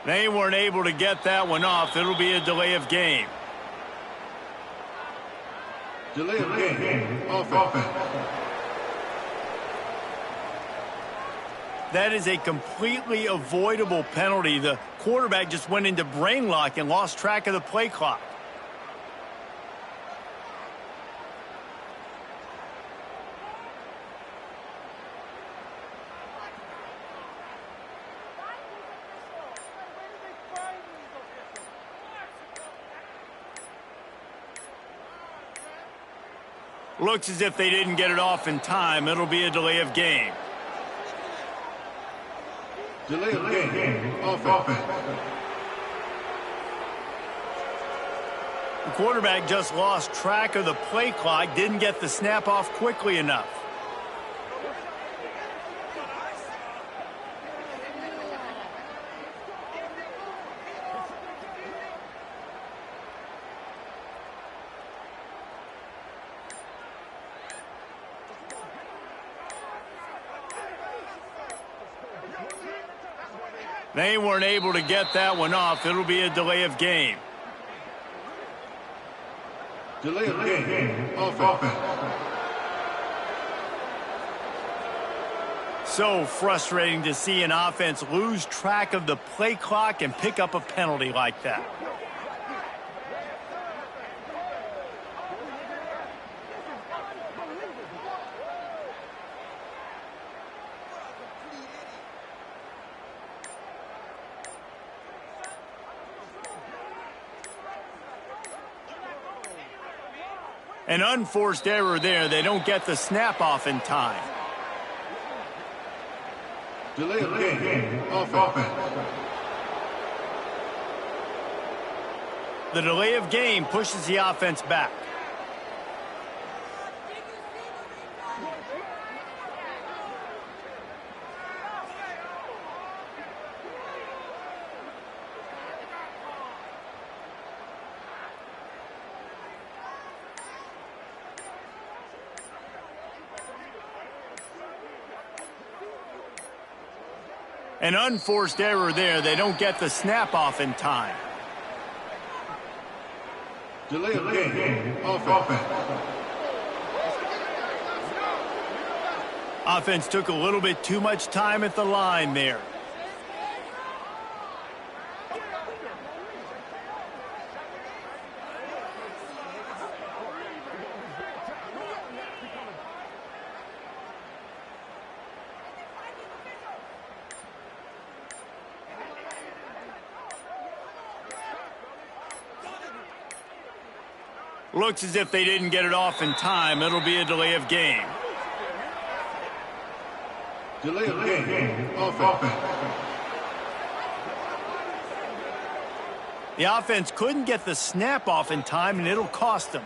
They weren't able to get that one off. It'll be a delay of game. Delay of game. Offense. That is a completely avoidable penalty. The quarterback just went into brain lock and lost track of the play clock. Looks as if they didn't get it off in time. It'll be a delay of game. Delay of game. Offense. The quarterback just lost track of the play clock, didn't get the snap off quickly enough. They weren't able to get that one off. It'll be a delay of game. Delay of game. Offense. So frustrating to see an offense lose track of the play clock and pick up a penalty like that. An unforced error there. They don't get the snap off in time. Delay of game. Offense. The delay of game pushes the offense back. An unforced error there. They don't get the snap off in time. Delay of game. Offense. Offense took a little bit too much time at the line there. Looks as if they didn't get it off in time. It'll be a delay of game. Delay of game. Offense. The offense couldn't get the snap off in time, and it'll cost them.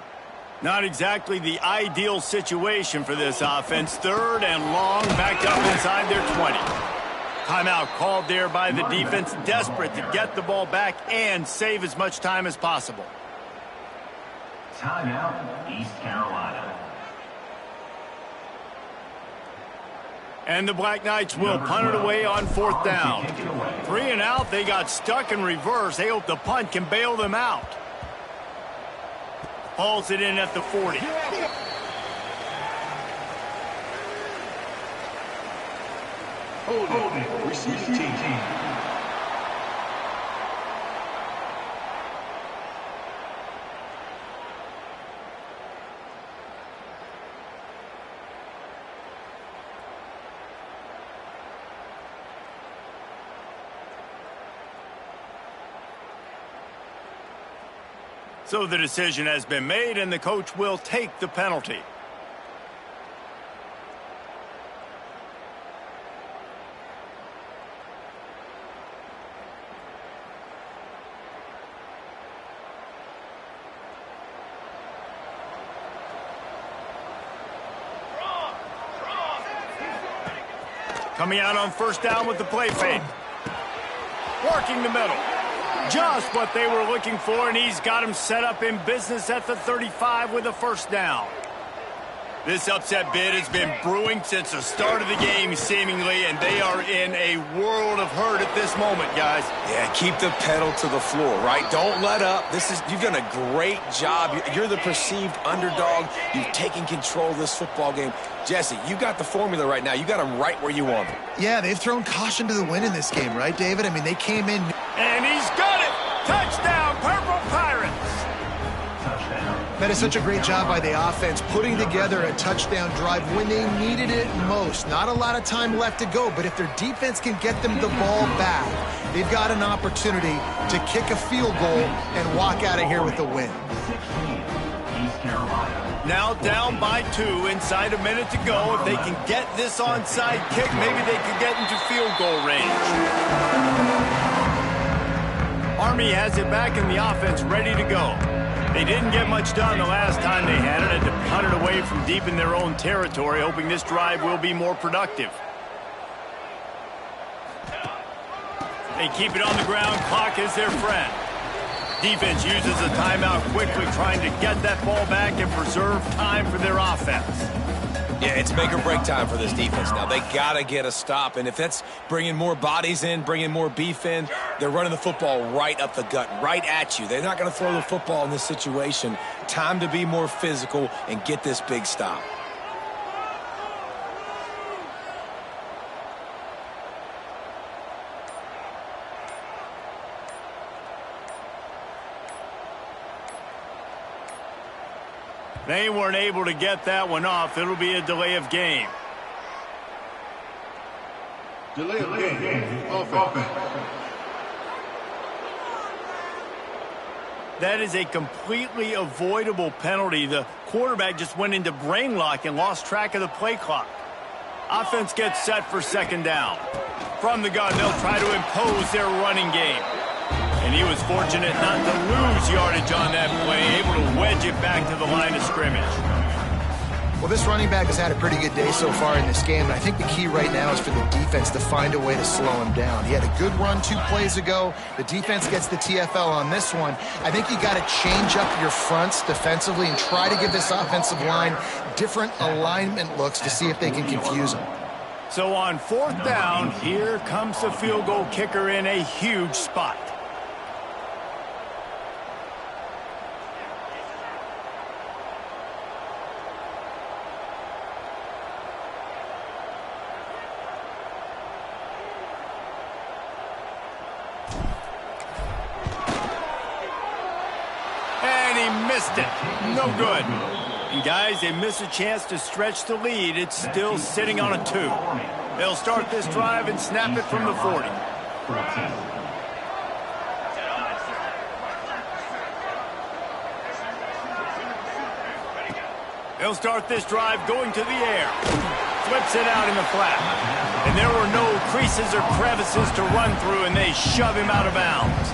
Not exactly the ideal situation for this offense. 3rd and long, backed up inside their 20. Timeout called there by the defense, desperate to get the ball back and save as much time as possible. Timeout, East Carolina. And the Black Knights will punt it away on 4th down. 3 and out, they got stuck in reverse. They hope the punt can bail them out. Hauls it in at the 40. Holding. Receiving team. So the decision has been made, and the coach will take the penalty. Coming out on 1st down with the play fake. Working the middle. Just what they were looking for, and he's got him set up in business at the 35 with a 1st down. This upset bid has been brewing since the start of the game, seemingly, and they are in a world of hurt at this moment, guys. Yeah, keep the pedal to the floor, right? Don't let up. You've done a great job. You're the perceived underdog. You've taken control of this football game. Jesse, you got the formula right now. You got them right where you want them. Yeah, they've thrown caution to the wind in this game, right, David? I mean, they came in. And he's got it! Touchdown, Purple Pirates! That is such a great job by the offense, putting together a touchdown drive when they needed it most. Not a lot of time left to go, but if their defense can get them the ball back, they've got an opportunity to kick a field goal and walk out of here with a win. Now down by 2, inside a minute to go. If they can get this onside kick, maybe they could get into field goal range. Army has it back in the offense, ready to go. They didn't get much done the last time they had it, to punt it away from deep in their own territory, hoping this drive will be more productive. They keep it on the ground. Clock is their friend. Defense uses a timeout quickly, trying to get that ball back and preserve time for their offense. Yeah, it's make or break time for this defense now. They got to get a stop, and if that's bringing more bodies in, bringing more beef in, they're running the football right up the gut, right at you. They're not going to throw the football in this situation. Time to be more physical and get this big stop. They weren't able to get that one off. It'll be a delay of game. Delay of game. Offense. That is a completely avoidable penalty. The quarterback just went into brain lock and lost track of the play clock. Offense gets set for 2nd down. From the gun, they'll try to impose their running game. And he was fortunate not to lose yardage on that play, able to wedge it back to the line of scrimmage. Well, this running back has had a pretty good day so far in this game, and I think the key right now is for the defense to find a way to slow him down. He had a good run 2 plays ago. The defense gets the TFL on this one. I think you got to change up your fronts defensively and try to give this offensive line different alignment looks to see if they can confuse him. So on 4th down, here comes the field goal kicker in a huge spot. And he missed it. No good. And guys, they miss a chance to stretch the lead. It's still sitting on a 2. They'll start this drive and snap it from the 40. They'll start this drive going to the air. Flips it out in the flat. And there were no creases or crevices to run through, and they shove him out of bounds.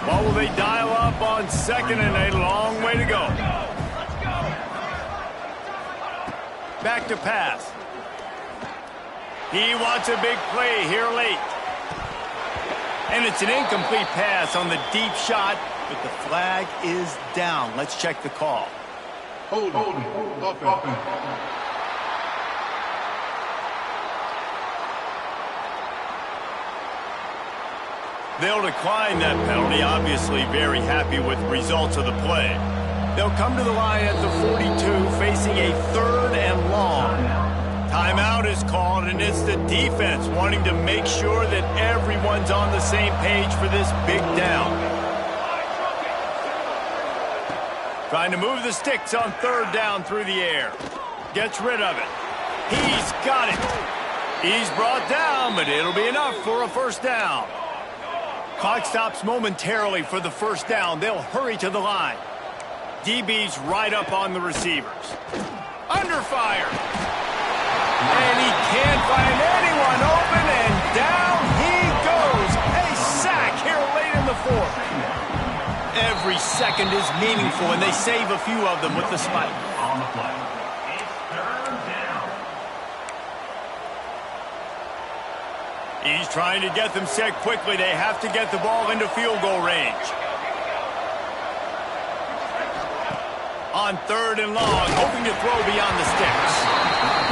What will they dial up on 2nd and a long way to go? Back to pass. He wants a big play here late. And it's an incomplete pass on the deep shot, but the flag is down. Let's check the call. Holding. Offense. They'll decline that penalty, obviously very happy with the results of the play. They'll come to the line at the 42, facing a 3rd and long. Timeout is called, and it's the defense wanting to make sure that everyone's on the same page for this big down. Trying to move the sticks on 3rd down through the air. Gets rid of it. He's got it. He's brought down, but it'll be enough for a 1st down. Clock stops momentarily for the 1st down. They'll hurry to the line. DB's right up on the receivers. Under fire. And he can't find anyone open, and down he goes. A sack here late in the 4th. Every second is meaningful, and they save a few of them with the spike. On the play. It's 3rd down. He's trying to get them set quickly. They have to get the ball into field goal range. On 3rd and long, hoping to throw beyond the sticks.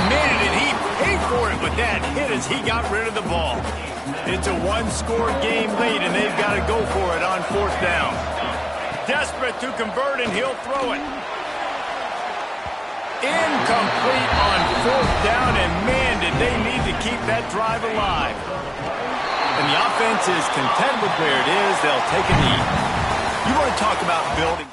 Man, did he pay for it with that hit as he got rid of the ball. It's a 1-score game late, and they've got to go for it on 4th down. Desperate to convert, and he'll throw it. Incomplete on 4th down, and man, did they need to keep that drive alive. And the offense is content with where it is. They'll take a knee. You want to talk about building.